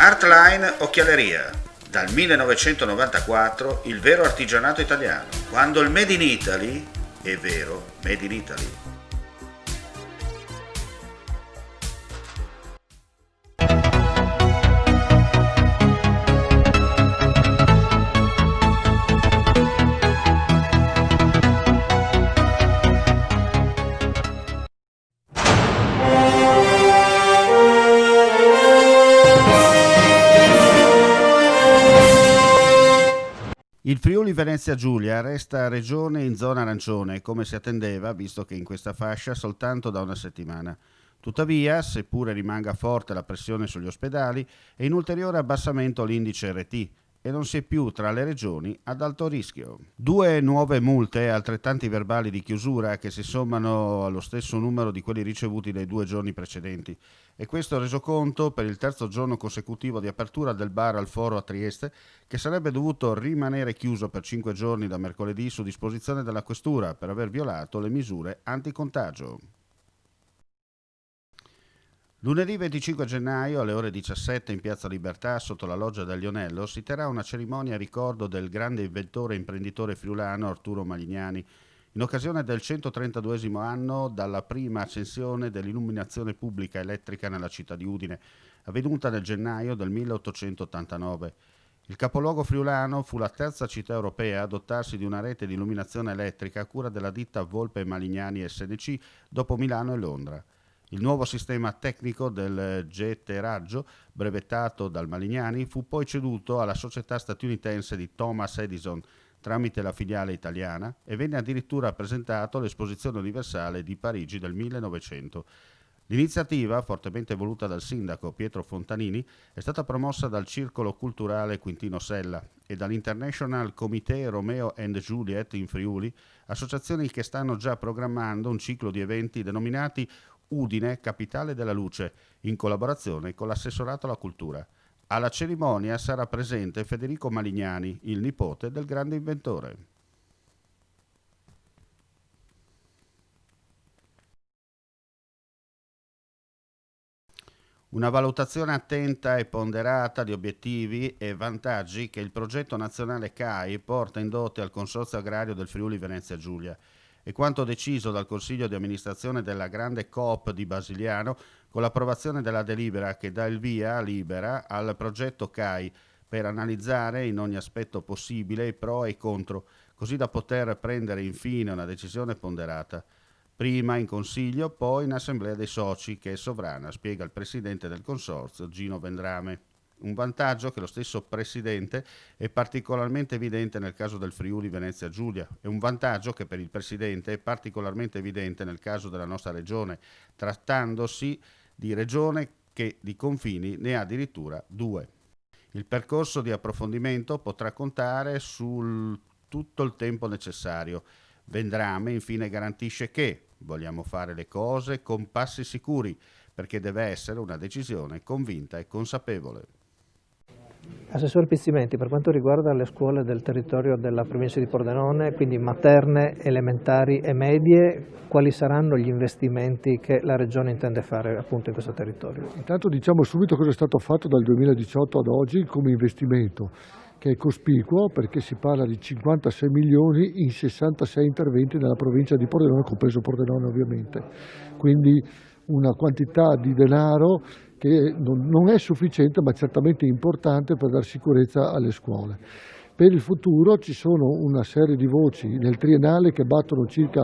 Artline Occhialeria. Dal 1994 il vero artigianato italiano. Quando il Made in Italy è vero Made in Italy. Il Friuli Venezia Giulia resta regione in zona arancione, come si attendeva, visto che in questa fascia soltanto da una settimana. Tuttavia, seppure rimanga forte la pressione sugli ospedali, è in ulteriore abbassamento l'indice RT e non si è più tra le regioni ad alto rischio. 2 nuove multe e altrettanti verbali di chiusura che si sommano allo stesso numero di quelli ricevuti nei 2 giorni precedenti. E questo reso conto per il terzo giorno consecutivo di apertura del bar al Foro a Trieste, che sarebbe dovuto rimanere chiuso per 5 giorni da mercoledì su disposizione della Questura per aver violato le misure anticontagio. Lunedì 25 gennaio alle ore 17 in Piazza Libertà, sotto la loggia del Lionello, si terrà una cerimonia a ricordo del grande inventore e imprenditore friulano Arturo Malignani, in occasione del 132esimo anno dalla prima accensione dell'illuminazione pubblica elettrica nella città di Udine, avvenuta nel gennaio del 1889. Il capoluogo friulano fu la terza città europea a dotarsi di una rete di illuminazione elettrica a cura della ditta Volpe Malignani SNC dopo Milano e Londra. Il nuovo sistema tecnico del Geteraggio, brevettato dal Malignani, fu poi ceduto alla società statunitense di Thomas Edison tramite la filiale italiana e venne addirittura presentato all'Esposizione Universale di Parigi del 1900. L'iniziativa, fortemente voluta dal sindaco Pietro Fontanini, è stata promossa dal Circolo Culturale Quintino Sella e dall'International Comité Romeo and Juliet in Friuli, associazioni che stanno già programmando un ciclo di eventi denominati Udine, Capitale della Luce, in collaborazione con l'Assessorato alla Cultura. Alla cerimonia sarà presente Federico Malignani, il nipote del grande inventore. Una valutazione attenta e ponderata di obiettivi e vantaggi che il progetto nazionale CAI porta in dote al Consorzio Agrario del Friuli Venezia Giulia e quanto deciso dal Consiglio di amministrazione della Grande Coop di Basiliano con l'approvazione della delibera che dà il via libera al progetto CAI per analizzare in ogni aspetto possibile i pro e i contro, così da poter prendere infine una decisione ponderata. Prima in Consiglio, poi in Assemblea dei Soci, che è sovrana, spiega il Presidente del Consorzio, Gino Vendrame. Un vantaggio che lo stesso Presidente è particolarmente evidente nel caso del Friuli Venezia Giulia e un vantaggio che per il Presidente è particolarmente evidente nel caso della nostra Regione, trattandosi di Regione che di confini ne ha addirittura 2. Il percorso di approfondimento potrà contare sul tutto il tempo necessario. Vendrame infine garantisce che vogliamo fare le cose con passi sicuri, perché deve essere una decisione convinta e consapevole. Assessore Pizzimenti, per quanto riguarda le scuole del territorio della provincia di Pordenone, quindi materne, elementari e medie, quali saranno gli investimenti che la Regione intende fare appunto in questo territorio? Intanto diciamo subito cosa è stato fatto dal 2018 ad oggi come investimento, che è cospicuo perché si parla di 56 milioni in 66 interventi nella provincia di Pordenone, compreso Pordenone ovviamente. Quindi una quantità di denaro che non è sufficiente ma certamente importante per dare sicurezza alle scuole. Per il futuro ci sono una serie di voci nel triennale che battono circa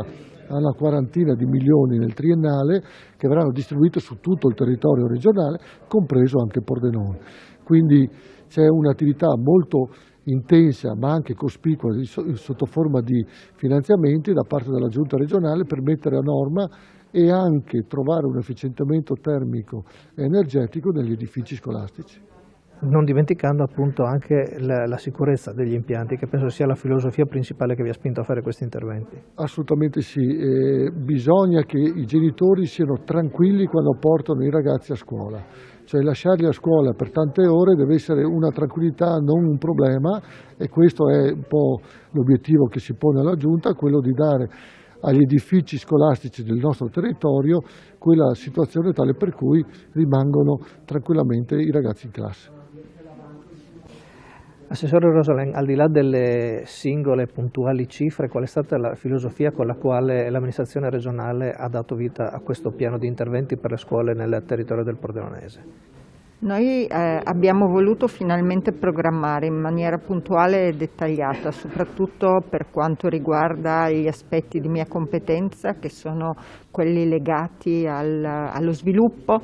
una quarantina di milioni nel triennale che verranno distribuite su tutto il territorio regionale, compreso anche Pordenone. Quindi c'è un'attività molto intensa ma anche cospicua sotto forma di finanziamenti da parte della Giunta regionale per mettere a norma e anche trovare un efficientamento termico e energetico negli edifici scolastici. Non dimenticando appunto anche la sicurezza degli impianti, che penso sia la filosofia principale che vi ha spinto a fare questi interventi. Assolutamente sì, bisogna che i genitori siano tranquilli quando portano i ragazzi a scuola, cioè lasciarli a scuola per tante ore deve essere una tranquillità, non un problema, e questo è un po' l'obiettivo che si pone la Giunta, quello di dare agli edifici scolastici del nostro territorio quella situazione tale per cui rimangono tranquillamente i ragazzi in classe. Assessore Rosalén, al di là delle singole puntuali cifre, qual è stata la filosofia con la quale l'amministrazione regionale ha dato vita a questo piano di interventi per le scuole nel territorio del Pordenonese? Noi abbiamo voluto finalmente programmare in maniera puntuale e dettagliata, soprattutto per quanto riguarda gli aspetti di mia competenza, che sono quelli legati allo sviluppo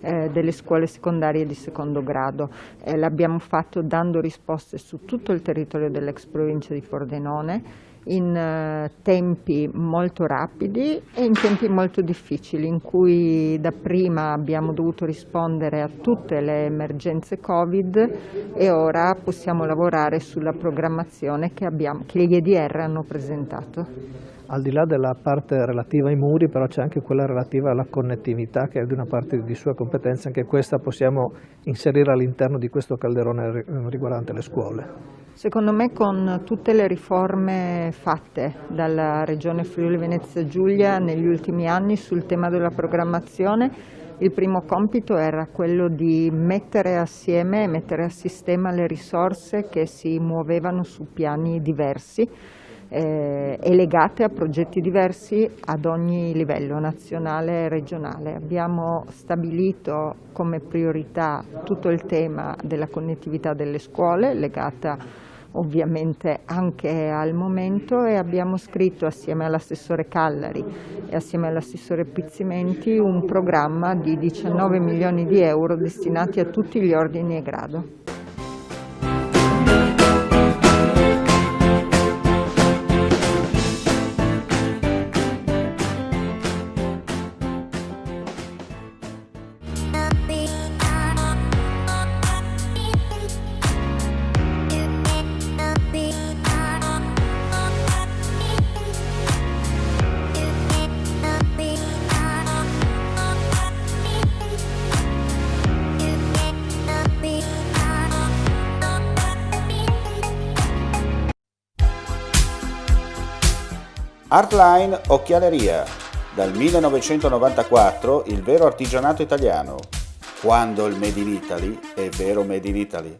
delle scuole secondarie di secondo grado. L'abbiamo fatto dando risposte su tutto il territorio dell'ex provincia di Pordenone in tempi molto rapidi e in tempi molto difficili, in cui dapprima abbiamo dovuto rispondere a tutte le emergenze Covid e ora possiamo lavorare sulla programmazione che gli EDR hanno presentato. Al di là della parte relativa ai muri, però c'è anche quella relativa alla connettività, che è di una parte di sua competenza, anche questa possiamo inserire all'interno di questo calderone riguardante le scuole. Secondo me, con tutte le riforme fatte dalla Regione Friuli Venezia Giulia negli ultimi anni sul tema della programmazione, il primo compito era quello di mettere assieme e mettere a sistema le risorse che si muovevano su piani diversi e legate a progetti diversi ad ogni livello, nazionale e regionale. Abbiamo stabilito come priorità tutto il tema della connettività delle scuole, legata ovviamente anche al momento, e abbiamo scritto assieme all'assessore Callari e assieme all'assessore Pizzimenti un programma di 19 milioni di euro destinati a tutti gli ordini e grado. Artline Occhialeria. Dal 1994 il vero artigianato italiano. Quando il Made in Italy è vero Made in Italy.